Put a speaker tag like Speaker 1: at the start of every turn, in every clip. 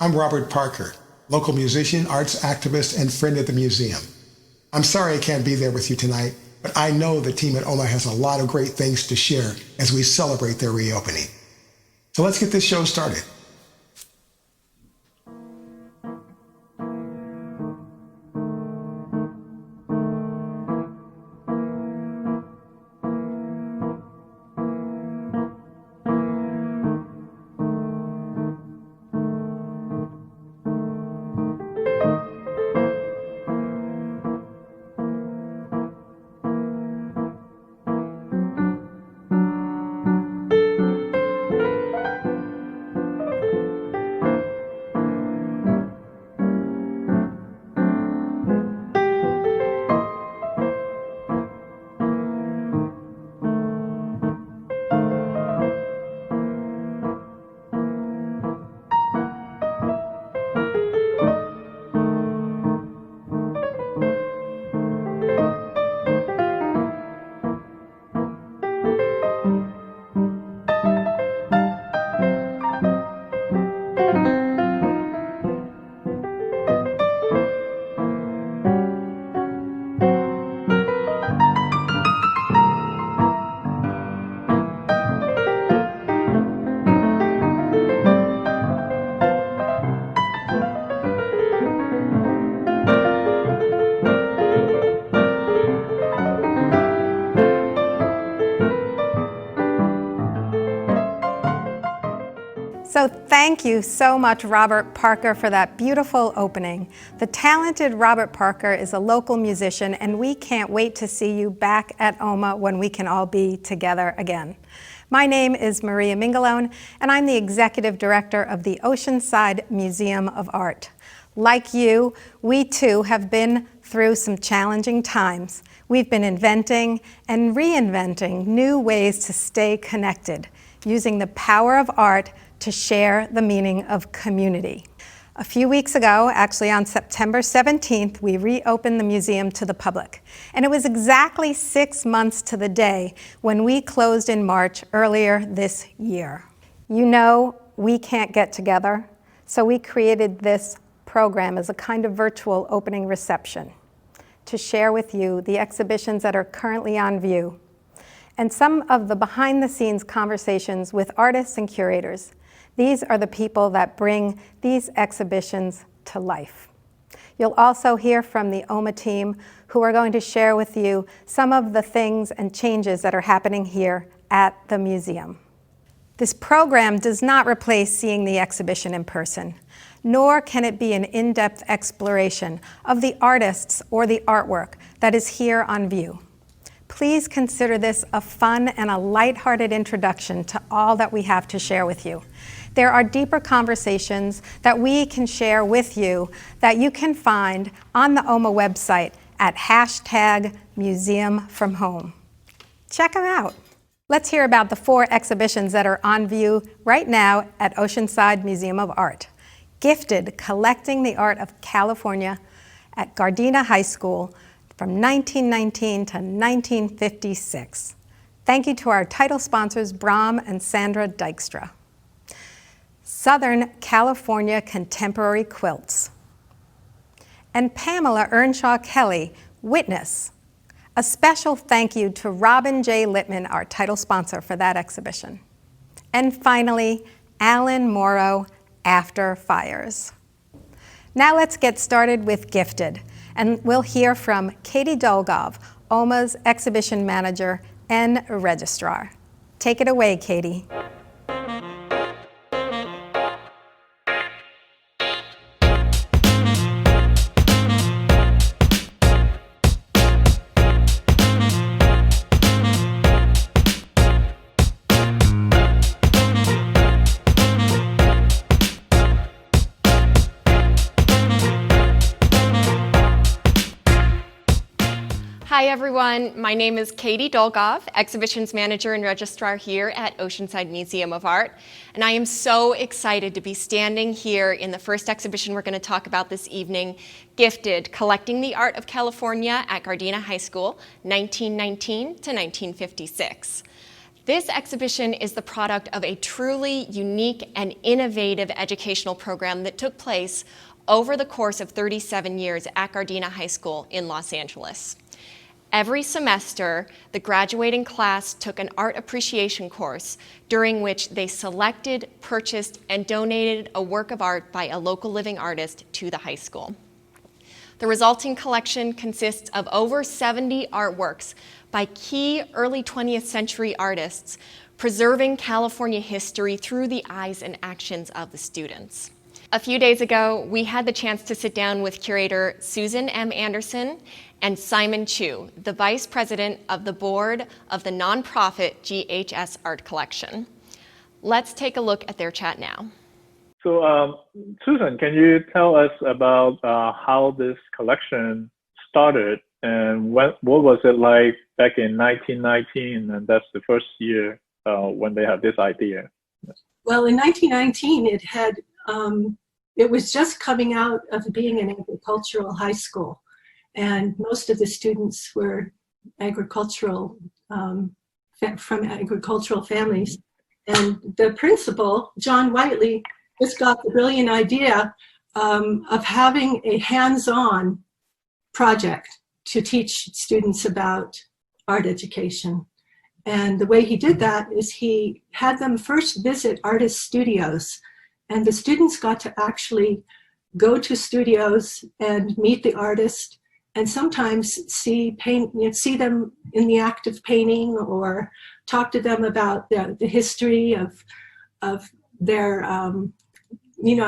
Speaker 1: I'm Robert Parker, local musician, arts activist, and friend of the museum. I'm sorry I can't be there with you tonight, but I know the team at OMA has a lot of great things to share as we celebrate their reopening. So let's get this show started.
Speaker 2: So thank you so much, Robert Parker, for that beautiful opening. The talented Robert Parker is a local musician, and we can't wait to see you back at OMA when we can all be together again. My name is Maria MINGALONE, and I'm the Executive Director of the Oceanside Museum of Art. Like you, we too have been through some challenging times. We've been inventing and reinventing new ways to stay connected, using the power of art to share the meaning of community. A few weeks ago, actually on September 17th, we reopened the museum to the public. And it was exactly 6 months to the day when we closed in March earlier this year. You know, we can't get together, so we created this program as a kind of virtual opening reception to share with you the exhibitions that are currently on view and some of the behind-the-scenes conversations with artists and curators. These are the people that bring these exhibitions to life. You'll also hear from the OMA team, who are going to share with you some of the things and changes that are happening here at the museum. This program does not replace seeing the exhibition in person, nor can it be an in-depth exploration of the artists or the artwork that is here on view. Please consider this a fun and a lighthearted introduction to all that we have to share with you. There are deeper conversations that we can share with you that you can find on the OMA website at #MuseumFromHome. Check them out. Let's hear about the 4 exhibitions that are on view right now at Oceanside Museum of Art. Gifted, collecting the art of California at Gardena High School from 1919 to 1956. Thank you to our title sponsors, Bram and Sandra Dykstra. Southern California Contemporary Quilts. And Pamela Earnshaw Kelly, Witness. A special thank you to Robin J. Littman, our title sponsor for that exhibition. And finally, Allan Morrow, After Fires. Now let's get started with Gifted, and we'll hear from Katie DOLGOV, OMA's exhibition manager and registrar. Take it away, Katie.
Speaker 3: Hi everyone, my name is Katie DOLGOV, Exhibitions Manager and Registrar here at Oceanside Museum of Art, and I am so excited to be standing here in the first exhibition we're going to talk about this evening, Gifted, Collecting the Art of California at Gardena High School, 1919 to 1956. This exhibition is the product of a truly unique and innovative educational program that took place over the course of 37 years at Gardena High School in Los Angeles. Every semester, the graduating class took an art appreciation course during which they selected, purchased, and donated a work of art by a local living artist to the high school. The resulting collection consists of over 70 artworks by key early 20th century artists, preserving California history through the eyes and actions of the students. A few days ago, we had the chance to sit down with curator Susan M. Anderson and Simon Chu, the vice president of the board of the nonprofit GHS Art Collection. Let's take a look at their chat now.
Speaker 4: So, Susan, can you tell us about how this collection started and what was it like back in 1919? And that's the first year when they had this idea.
Speaker 5: Well, in 1919, it was just coming out of being an agricultural high school, and most of the students were agricultural from agricultural families. And the principal, John Whiteley, just got the brilliant idea of having a hands-on project to teach students about art education. And the way he did that is he had them first visit artist studios, and the students got to actually go to studios and meet the artist, and sometimes see them in the act of painting, or talk to them about the history of their,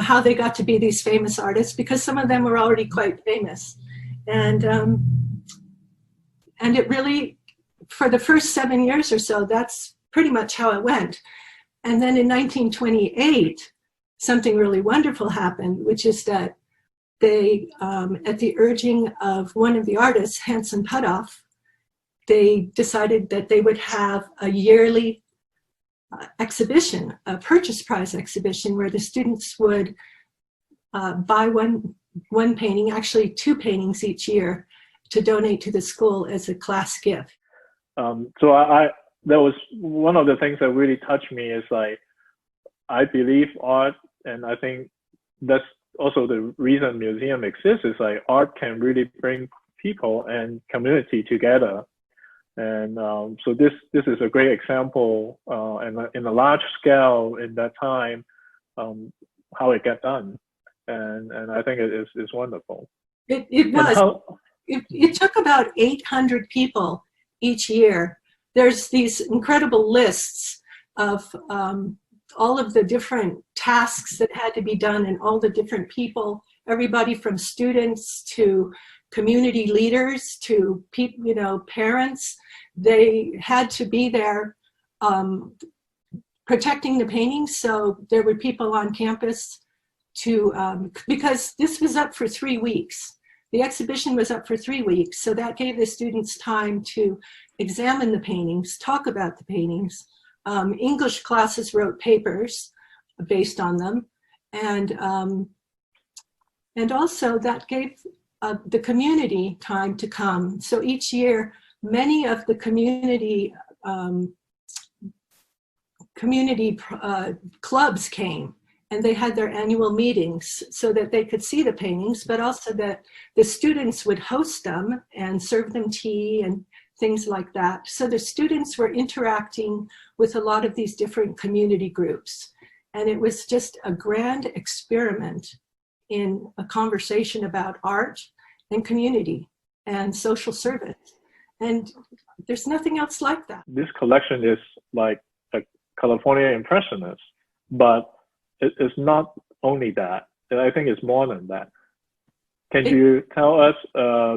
Speaker 5: how they got to be these famous artists, because some of them were already quite famous. And it really, for the first 7 years or so, that's pretty much how it went. And then in 1928, something really wonderful happened, which is that they, at the urging of one of the artists, Hanson Putoff, they decided that they would have a yearly exhibition, a purchase prize exhibition, where the students would buy one painting, actually 2 paintings each year, to donate to the school as a class gift.
Speaker 4: So that was one of the things that really touched me, is like, I believe art, and I think that's also the reason museum exists, is like art can really bring people and community together. And so this is a great example, and in a large scale in that time, how it got done. And I think it's wonderful.
Speaker 5: It was. It took about 800 people each year. There's these incredible lists of all of the different tasks that had to be done, and all the different people, everybody from students to community leaders to people, parents. They had to be there protecting the paintings. So there were people on campus to, because this was up for 3 weeks. The exhibition was up for 3 weeks, so that gave the students time to examine the paintings, talk about the paintings. English classes wrote papers based on them, and also that gave the community time to come. So each year, many of the community clubs came, and they had their annual meetings so that they could see the paintings, but also that the students would host them and serve them tea and things like that. So the students were interacting with a lot of these different community groups. And it was just a grand experiment in a conversation about art and community and social service. And there's nothing else like that.
Speaker 4: This collection is like a California Impressionist, but it's not only that. I think it's more than that. Can you tell us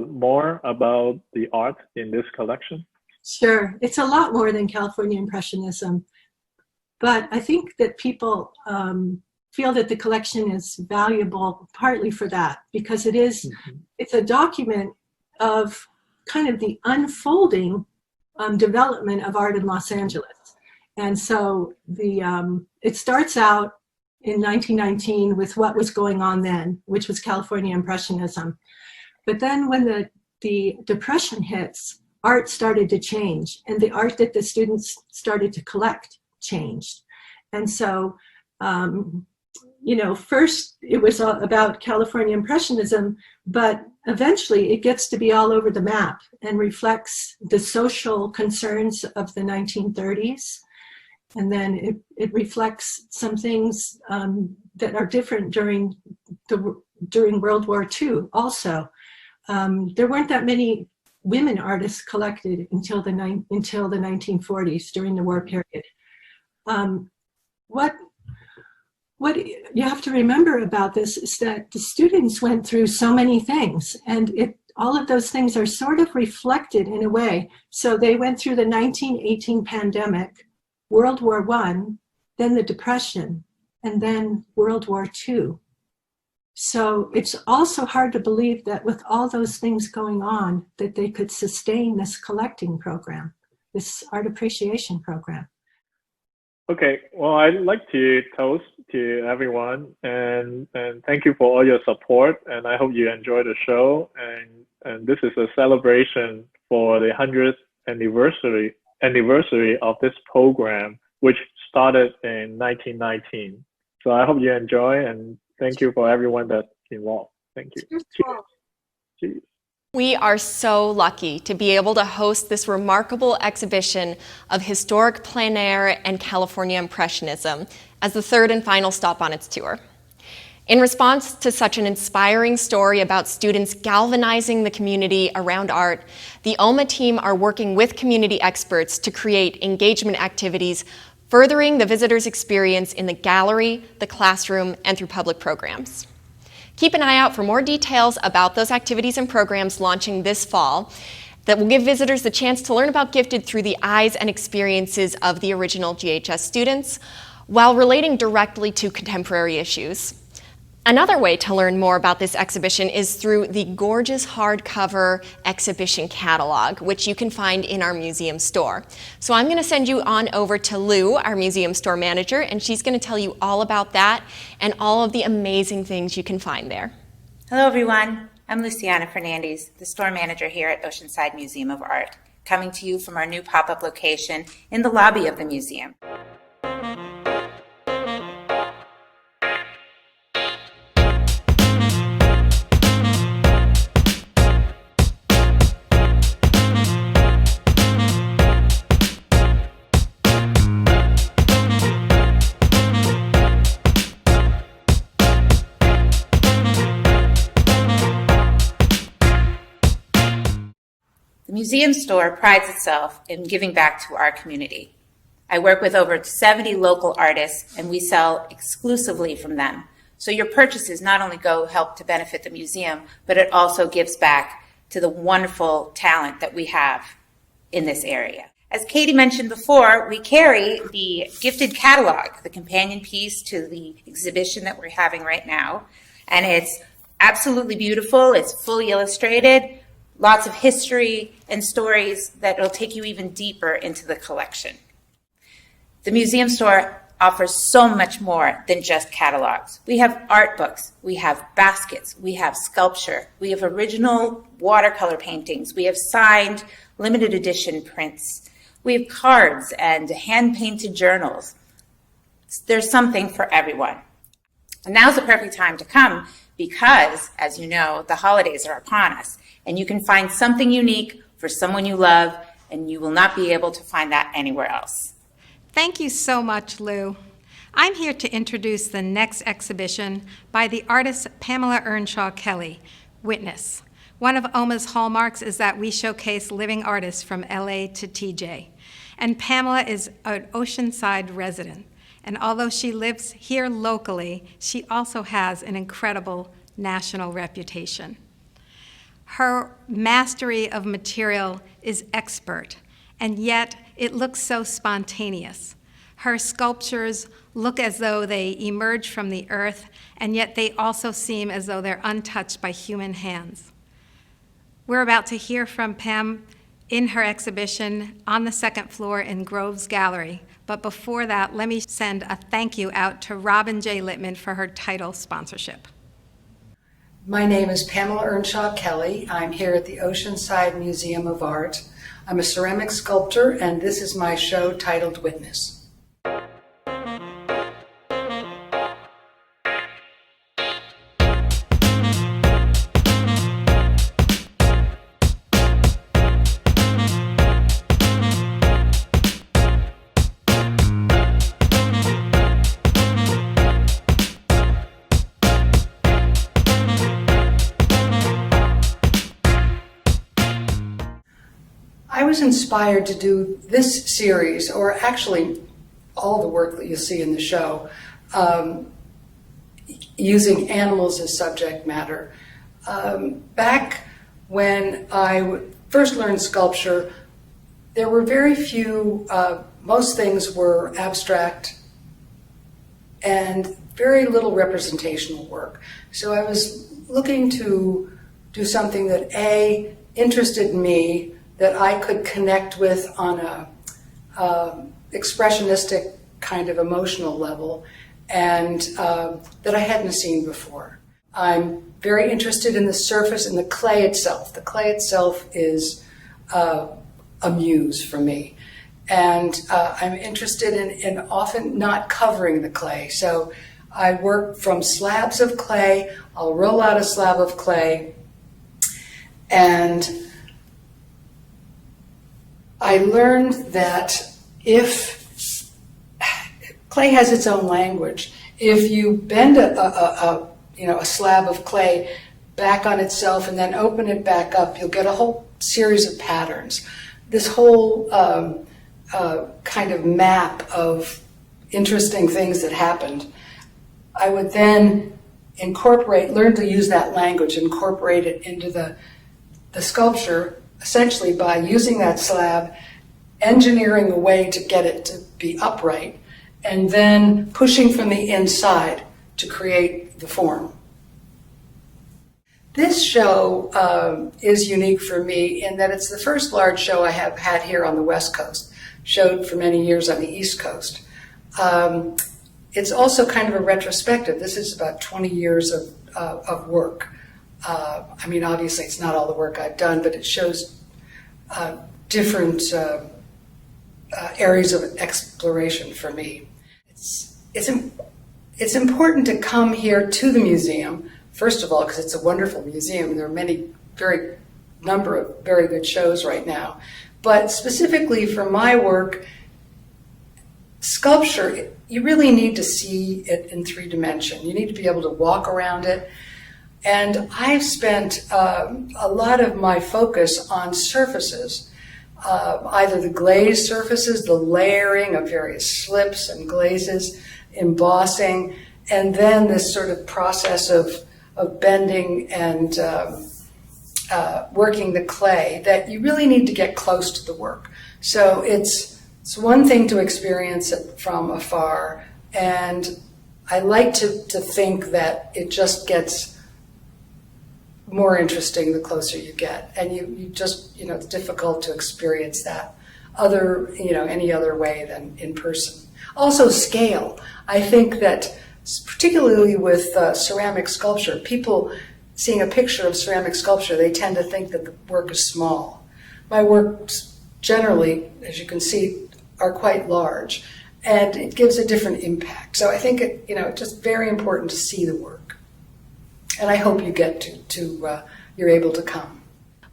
Speaker 4: more about the art in this collection?
Speaker 5: Sure. It's a lot more than California Impressionism, but I think that people feel that the collection is valuable partly for that, because it's a document of kind of the unfolding development of art in Los Angeles. And so it starts out in 1919 with what was going on then, which was California Impressionism. But then when the Depression hits, art started to change, and the art that the students started to collect changed. And so, first it was all about California Impressionism, but eventually it gets to be all over the map and reflects the social concerns of the 1930s. And then it reflects some things that are different during World War II also. There weren't that many women artists collected until the 1940s, during the war period. What you have to remember about this is that the students went through so many things, and all of those things are sort of reflected in a way. So they went through the 1918 pandemic, World War I, then the Depression, and then World War II. So it's also hard to believe that with all those things going on, that they could sustain this collecting program, this art appreciation program.
Speaker 4: Okay, well, I'd like to toast to everyone and thank you for all your support, and I hope you enjoy the show. And this is a celebration for the 100th anniversary of this program, which started in 1919. So I hope you enjoy, and thank you for everyone that's involved. Thank you. Cheers. Cheers.
Speaker 3: We are so lucky to be able to host this remarkable exhibition of historic plein air and California Impressionism as the third and final stop on its tour. In response to such an inspiring story about students galvanizing the community around art, the OMA team are working with community experts to create engagement activities furthering the visitor's experience in the gallery, the classroom, and through public programs. Keep an eye out for more details about those activities and programs launching this fall that will give visitors the chance to learn about Gifted through the eyes and experiences of the original GHS students while relating directly to contemporary issues. Another way to learn more about this exhibition is through the gorgeous hardcover exhibition catalog, which you can find in our museum store. So I'm going to send you on over to Lou, our museum store manager, and she's going to tell you all about that and all of the amazing things you can find there.
Speaker 6: Hello everyone, I'm Luciana Fernandez, the store manager here at Oceanside Museum of Art, coming to you from our new pop-up location in the lobby of the museum. The museum store prides itself in giving back to our community. I work with over 70 local artists, and we sell exclusively from them. So your purchases not only go help to benefit the museum, but it also gives back to the wonderful talent that we have in this area. As Katie mentioned before, we carry the Gifted catalog, the companion piece to the exhibition that we're having right now. And it's absolutely beautiful. It's fully illustrated. Lots of history and stories that will take you even deeper into the collection. The museum store offers so much more than just catalogs. We have art books, we have baskets, we have sculpture, we have original watercolor paintings, we have signed limited edition prints, we have cards and hand-painted journals. There's something for everyone. And now's the perfect time to come because, as you know, the holidays are upon us. And you can find something unique for someone you love, and you will not be able to find that anywhere else.
Speaker 2: Thank you so much, Lou. I'm here to introduce the next exhibition by the artist Pamela Earnshaw Kelly, Witness. One of OMA's hallmarks is that we showcase living artists from LA to TJ. And Pamela is an Oceanside resident. And although she lives here locally, she also has an incredible national reputation. Her mastery of material is expert, and yet it looks so spontaneous. Her sculptures look as though they emerge from the earth, and yet they also seem as though they're untouched by human hands. We're about to hear from Pam in her exhibition on the second floor in Groves Gallery. But before that, let me send a thank you out to Robin J. Littman for her title sponsorship.
Speaker 7: My name is Pamela Earnshaw Kelly. I'm here at the Oceanside Museum of Art. I'm a ceramic sculptor, and this is my show titled Witness. I was inspired to do this series, or actually all the work that you see in the show, using animals as subject matter. Back when I first learned sculpture, there were very few, most things were abstract and very little representational work. So I was looking to do something that A, interested me, that I could connect with on a expressionistic kind of emotional level, and that I hadn't seen before. I'm very interested in the surface and the clay itself. The clay itself is a muse for me. And I'm interested in often not covering the clay. So I work from slabs of clay. I'll roll out a slab of clay, and I learned that if clay has its own language, if you bend a slab of clay back on itself and then open it back up, you'll get a whole series of patterns. This whole kind of map of interesting things that happened. I would then learn to use that language, incorporate it into the sculpture, essentially by using that slab, engineering a way to get it to be upright, and then pushing from the inside to create the form. This show is unique for me in that it's the first large show I have had here on the West Coast, showed for many years on the East Coast. It's also kind of a retrospective. This is about 20 years of work. I mean, obviously it's not all the work I've done, but it shows different areas of exploration for me. It's important to come here to the museum, first of all, because it's a wonderful museum. There are number of very good shows right now. But specifically for my work, sculpture, you really need to see it in 3 dimensions. You need to be able to walk around it. And I've spent a lot of my focus on surfaces, either the glazed surfaces, the layering of various slips and glazes, embossing, and then this sort of process of bending and working the clay, that you really need to get close to the work. So it's one thing to experience it from afar, and I like to think that it just gets more interesting the closer you get, and you just, it's difficult to experience that any other way than in person. Also scale. I think that particularly with ceramic sculpture, people seeing a picture of ceramic sculpture, they tend to think that the work is small. My works generally, as you can see, are quite large, and it gives a different impact. So I think it's just very important to see the work. And I hope you get you're able to come.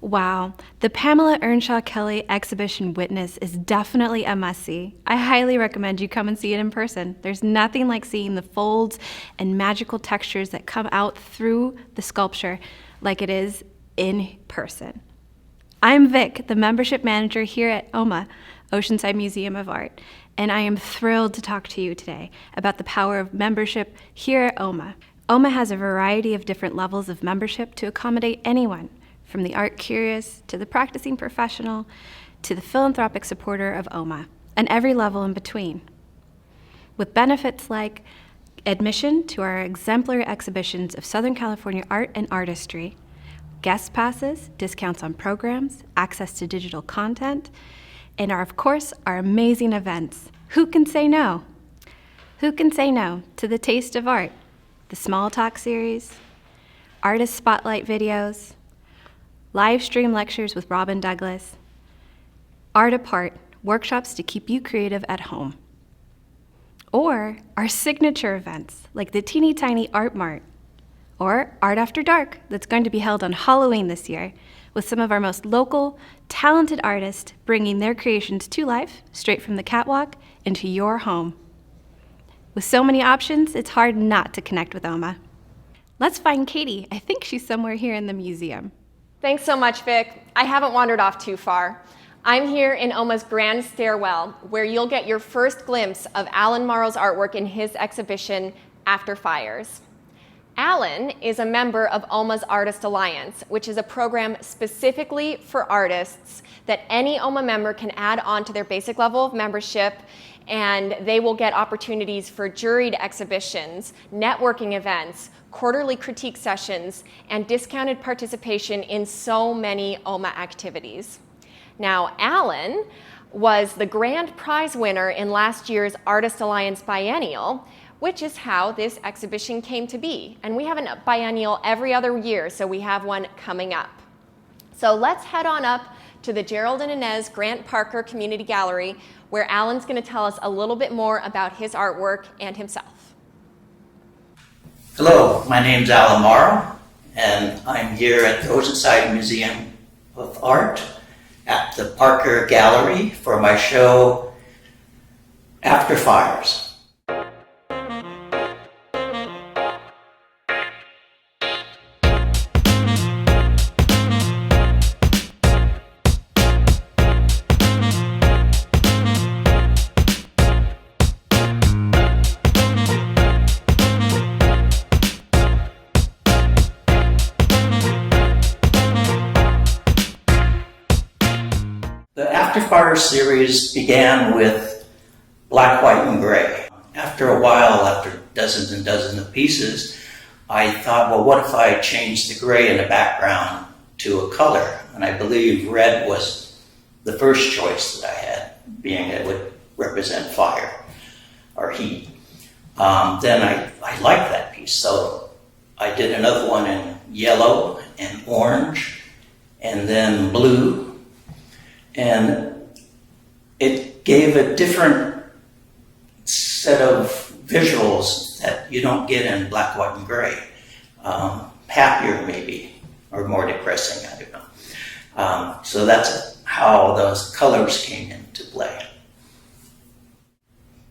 Speaker 8: Wow, the Pamela Earnshaw Kelly exhibition Witness is definitely a must-see. I highly recommend you come and see it in person. There's nothing like seeing the folds and magical textures that come out through the sculpture like it is in person. I'm Vic, the membership manager here at OMA, Oceanside Museum of Art, and I am thrilled to talk to you today about the power of membership here at OMA. OMA has a variety of different levels of membership to accommodate anyone, from the art curious to the practicing professional to the philanthropic supporter of OMA, and every level in between. With benefits like admission to our exemplary exhibitions of Southern California art and artistry, guest passes, discounts on programs, access to digital content, and of course, our amazing events. Who can say no? Who can say no to the taste of art? The Small Talk series, artist spotlight videos, live stream lectures with Robin Douglas, Art Apart, workshops to keep you creative at home. Or our signature events, like the Teeny Tiny Art Mart. Or Art After Dark, that's going to be held on Halloween this year, with some of our most local, talented artists bringing their creations to life, straight from the catwalk into your home. With so many options, it's hard not to connect with OMA. Let's find Katie. I think she's somewhere here in the museum.
Speaker 3: Thanks so much, Vic. I haven't wandered off too far. I'm here in OMA's Grand Stairwell, where you'll get your first glimpse of Allan Morrow's artwork in his exhibition, After Fires. Allan is a member of OMA's Artist Alliance, which is a program specifically for artists that any OMA member can add on to their basic level of membership, and they will get opportunities for juried exhibitions, networking events, quarterly critique sessions, and discounted participation in so many OMA activities. Now, Allan was the grand prize winner in last year's Artist Alliance Biennial, which is how this exhibition came to be. And we have a biennial every other year, so we have one coming up. So let's head on up to the Gerald and Inez Grant Parker Community Gallery, where Allan's going to tell us a little bit more about his artwork and himself.
Speaker 9: Hello, my name's Allan Morrow, and I'm here at the Oceanside Museum of Art at the Parker Gallery for my show, After Fires. The After Fires series began with black, white, and gray. After a while, after dozens and dozens of pieces, I thought, well, what if I changed the gray in the background to a color? And I believe red was the first choice that I had, being it would represent fire or heat. Then I liked that piece, so I did another one in yellow and orange, and then blue. And it gave a different set of visuals that you don't get in black, white, and gray. Happier, maybe, or more depressing, I don't know. So that's how those colors came into play.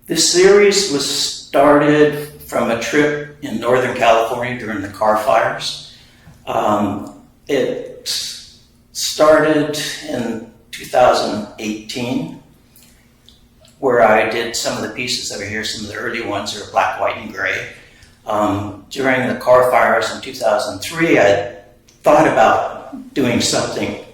Speaker 9: This series was started from a trip in Northern California during the car fires. It started in 2018, where I did some of the pieces that are here. Some of the early ones are black, white, and gray. During the car fires in 2003, I thought about doing something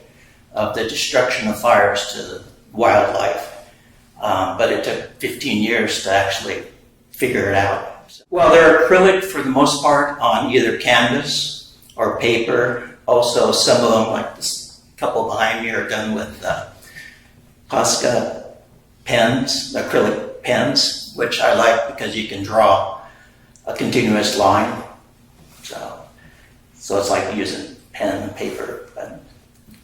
Speaker 9: of the destruction of fires to the wildlife, but it took 15 years to actually figure it out. Well, they're acrylic for the most part on either canvas or paper. Also, some of them, like this couple behind me, are done with Posca pens, acrylic pens, which I like because you can draw a continuous line. So it's like using pen and paper, but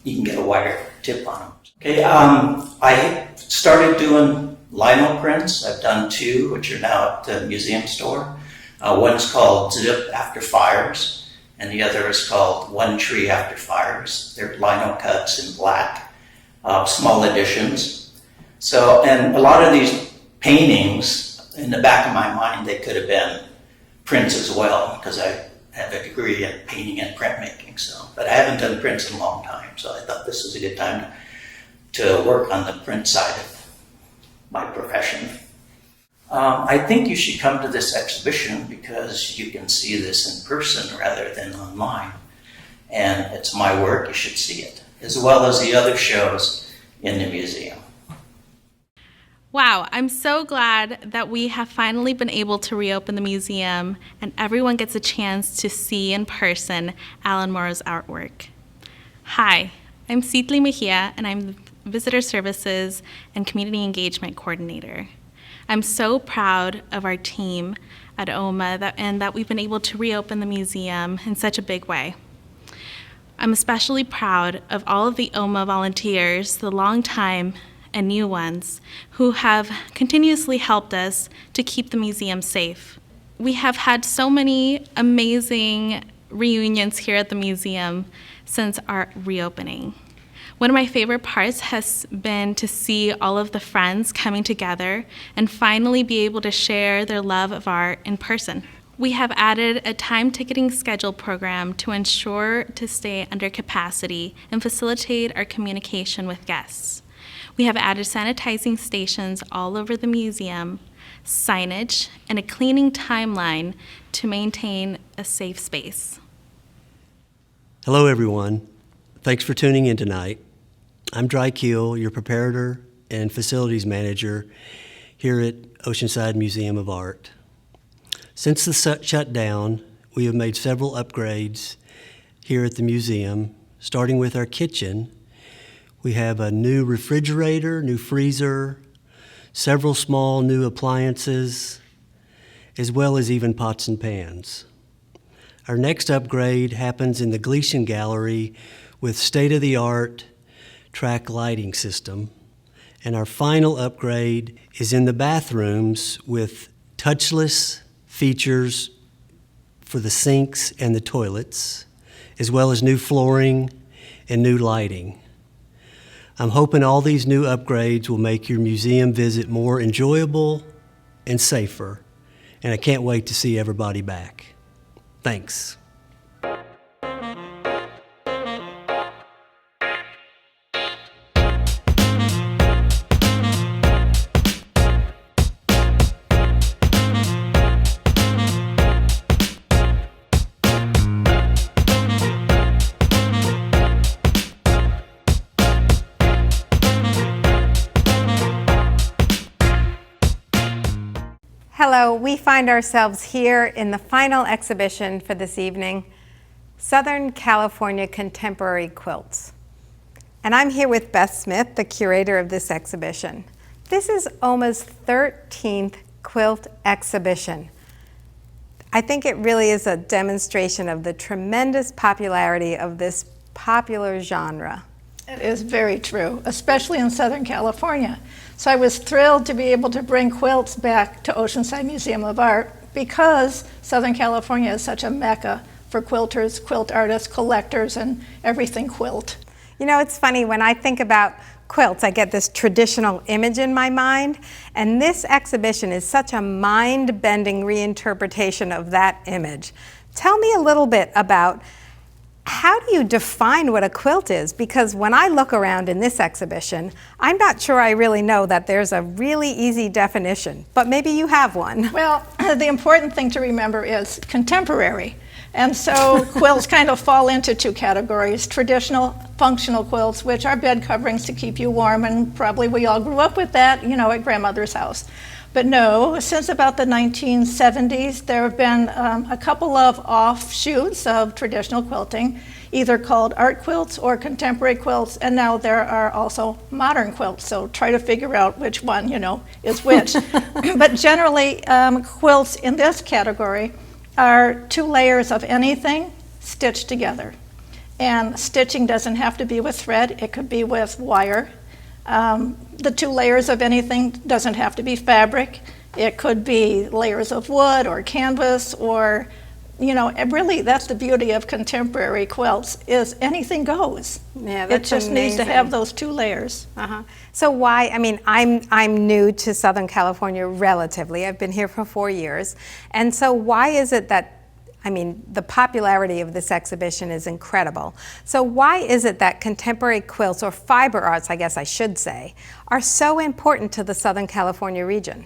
Speaker 9: you can get a wider tip on them. Okay, I started doing lino prints. I've done two, which are now at the museum store. One's called Zip After Fires, and the other is called One Tree After Fires. They're lino cuts in black, small editions. So, and a lot of these paintings, in the back of my mind, they could have been prints as well, because I have a degree in painting and printmaking. So, but I haven't done prints in a long time, so I thought this was a good time to work on the print side of my profession. I think you should come to this exhibition because you can see this in person rather than online. And it's my work, you should see it, as well as the other shows in the museum.
Speaker 10: Wow, I'm so glad that we have finally been able to reopen the museum and everyone gets a chance to see in person Allan Morrow's artwork. Hi, I'm CITLI MEJIA and I'm the Visitor Services and Community Engagement Coordinator. I'm so proud of our team at OMA and that we've been able to reopen the museum in such a big way. I'm especially proud of all of the OMA volunteers, the longtime and new ones who have continuously helped us to keep the museum safe. We have had so many amazing reunions here at the museum since our reopening. One of my favorite parts has been to see all of the friends coming together and finally be able to share their love of art in person. We have added a time ticketing schedule program to ensure to stay under capacity and facilitate our communication with guests. We have added sanitizing stations all over the museum, signage, and a cleaning timeline to maintain a safe space.
Speaker 11: Hello, everyone. Thanks for tuning in tonight. I'm Dry Keel, your preparator and facilities manager here at Oceanside Museum of Art. Since the shutdown, we have made several upgrades here at the museum, starting with our kitchen. We have a new refrigerator, new freezer, several small new appliances, as well as even pots and pans. Our next upgrade happens in the Gleason Gallery with state-of-the-art track lighting system. And our final upgrade is in the bathrooms with touchless features for the sinks and the toilets, as well as new flooring and new lighting. I'm hoping all these new upgrades will make your museum visit more enjoyable and safer, and I can't wait to see everybody back. Thanks.
Speaker 2: Hello, we find ourselves here in the final exhibition for this evening, Southern California Contemporary Quilts. And I'm here with Beth Smith, the curator of this exhibition. This is OMA's 13th quilt exhibition. I think it really is a demonstration of the tremendous popularity of this popular genre.
Speaker 12: It is very true, especially in Southern California. So I was thrilled to be able to bring quilts back to Oceanside Museum of Art because Southern California is such a mecca for quilters, quilt artists, collectors, and everything quilt.
Speaker 2: You know, it's funny, when I think about quilts, I get this traditional image in my mind, and this exhibition is such a mind-bending reinterpretation of that image. Tell me a little bit about how do you define what a quilt is? Because when I look around in this exhibition, I'm not sure I really know that there's a really easy definition, but maybe you have one.
Speaker 12: Well, the important thing to remember is contemporary. And so quilts kind of fall into two categories: traditional functional quilts, which are bed coverings to keep you warm, and probably we all grew up with that, you know, at grandmother's house. But no, since about the 1970s, there have been a couple of offshoots of traditional quilting, either called art quilts or contemporary quilts, and now there are also modern quilts. So try to figure out which one, you know, is which. But generally, quilts in this category are two layers of anything stitched together. And stitching doesn't have to be with thread, it could be with wire. The two layers of anything doesn't have to be fabric. It could be layers of wood or canvas, or, you know, really that's the beauty of contemporary quilts, is anything goes.
Speaker 2: Yeah, that's
Speaker 12: it just
Speaker 2: amazing.
Speaker 12: needs to have those two layers.
Speaker 2: So why, I mean, I'm new to Southern California relatively. I've been here for 4 years. And so why is it that, I mean, the popularity of this exhibition is incredible. So why is it that contemporary quilts, or fiber arts, I guess I should say, are so important to the Southern California region?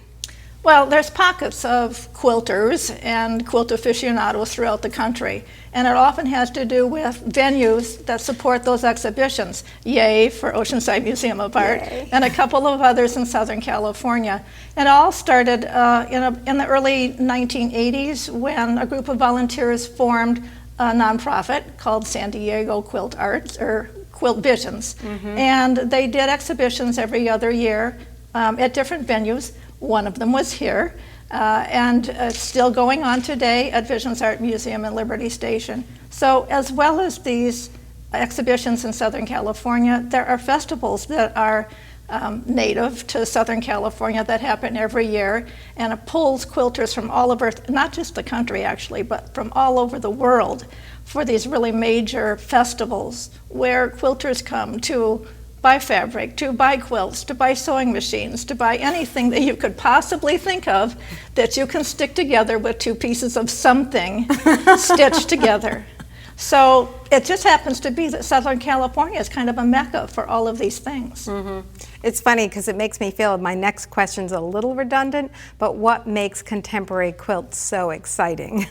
Speaker 12: Well, there's pockets of quilters and quilt aficionados throughout the country, and it often has to do with venues that support those exhibitions. Yay for Oceanside Museum of Art,
Speaker 2: Yay.
Speaker 12: And a couple of others in Southern California. It all started in the early 1980s when a group of volunteers formed a nonprofit called San Diego Quilt Arts, or Quilt Visions. And they did exhibitions every other year at different venues. One of them was here, and it's still going on today at Visions Art Museum in Liberty Station. So as well as these exhibitions in Southern California, there are festivals that are native to Southern California that happen every year, and it pulls quilters from all over, not just the country actually, but from all over the world for these really major festivals where quilters come to buy fabric, to buy quilts, to buy sewing machines, to buy anything that you could possibly think of that you can stick together with two pieces of something stitched together. So it just happens to be that Southern California is kind of a mecca for all of these things.
Speaker 2: It's funny because it makes me feel my next question's a little redundant, but what makes contemporary quilts so exciting?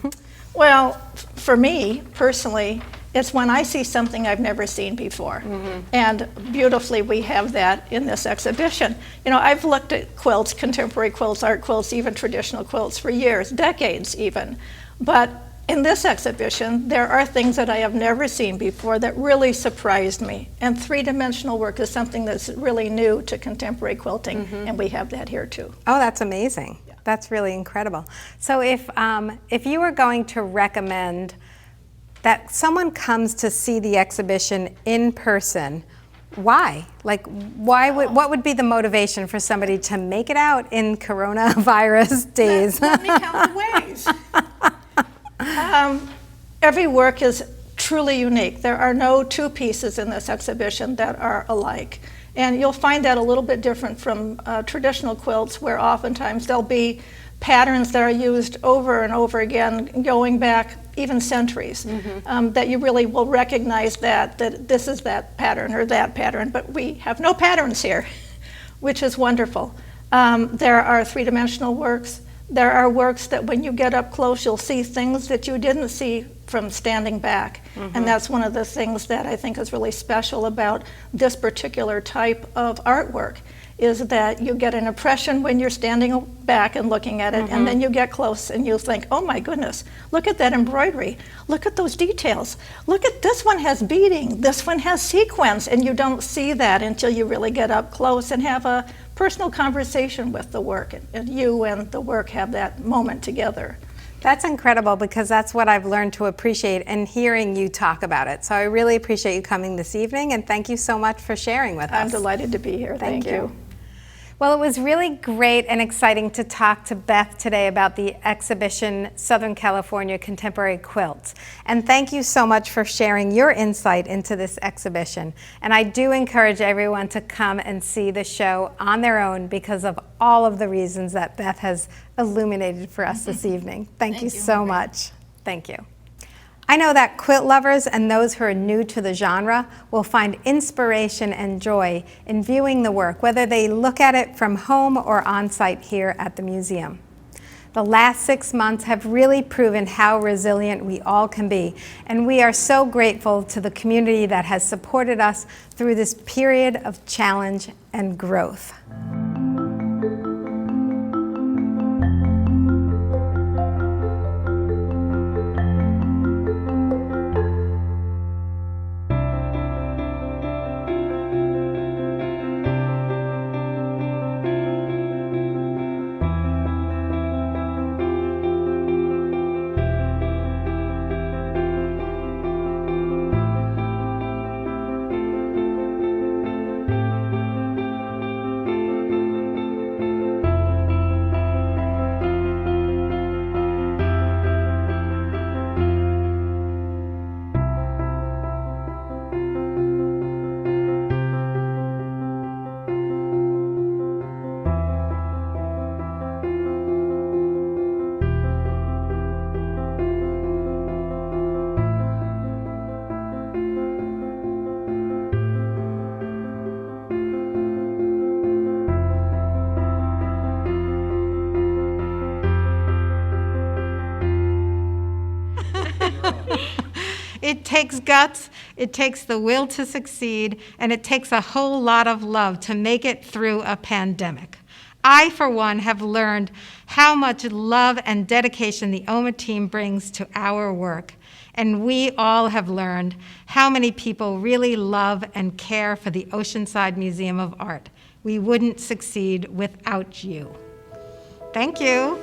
Speaker 12: Well, for me personally, it's when I see something I've never seen before. And beautifully, we have that in this exhibition. You know, I've looked at quilts, contemporary quilts, art quilts, even traditional quilts for years, decades even. But in this exhibition, there are things that I have never seen before that really surprised me. And three-dimensional work is something that's really new to contemporary quilting, and we have that here too.
Speaker 2: Oh, that's amazing. Yeah. That's really incredible. So if you were going to recommend that someone comes to see the exhibition in person, why? Like, what would be the motivation for somebody to make it out in coronavirus days?
Speaker 12: Let me count the ways. Every work is truly unique. There are no two pieces in this exhibition that are alike. And you'll find that a little bit different from traditional quilts, where oftentimes there'll be patterns that are used over and over again, going back even centuries, that you really will recognize that this is that pattern or that pattern, but we have no patterns here, which is wonderful. There are three-dimensional works. There are works that when you get up close, you'll see things that you didn't see from standing back. And that's one of the things that I think is really special about this particular type of artwork, is that you get an impression when you're standing back and looking at it, and then you get close and you think, oh my goodness, look at that embroidery, look at those details, look at this one has beading, this one has sequins, and you don't see that until you really get up close and have a personal conversation with the work, and you and the work have that moment together.
Speaker 2: That's incredible, because that's what I've learned to appreciate and hearing you talk about it. So I really appreciate you coming this evening, and thank you so much for sharing with us.
Speaker 12: I'm delighted to be here. Thank you.
Speaker 2: Well, it was really great and exciting to talk to Beth today about the exhibition Southern California Contemporary Quilts. And thank you so much for sharing your insight into this exhibition. And I do encourage everyone to come and see the show on their own because of all of the reasons that Beth has illuminated for us this evening. Thank you so much. Thank you. I know that quilt lovers and those who are new to the genre will find inspiration and joy in viewing the work, whether they look at it from home or on site here at the museum. The last 6 months have really proven how resilient we all can be, and we are so grateful to the community that has supported us through this period of challenge and growth. It takes guts, it takes the will to succeed, and it takes a whole lot of love to make it through a pandemic. I, for one, have learned how much love and dedication the OMA team brings to our work. And we all have learned how many people really love and care for the Oceanside Museum of Art. We wouldn't succeed without you. Thank you.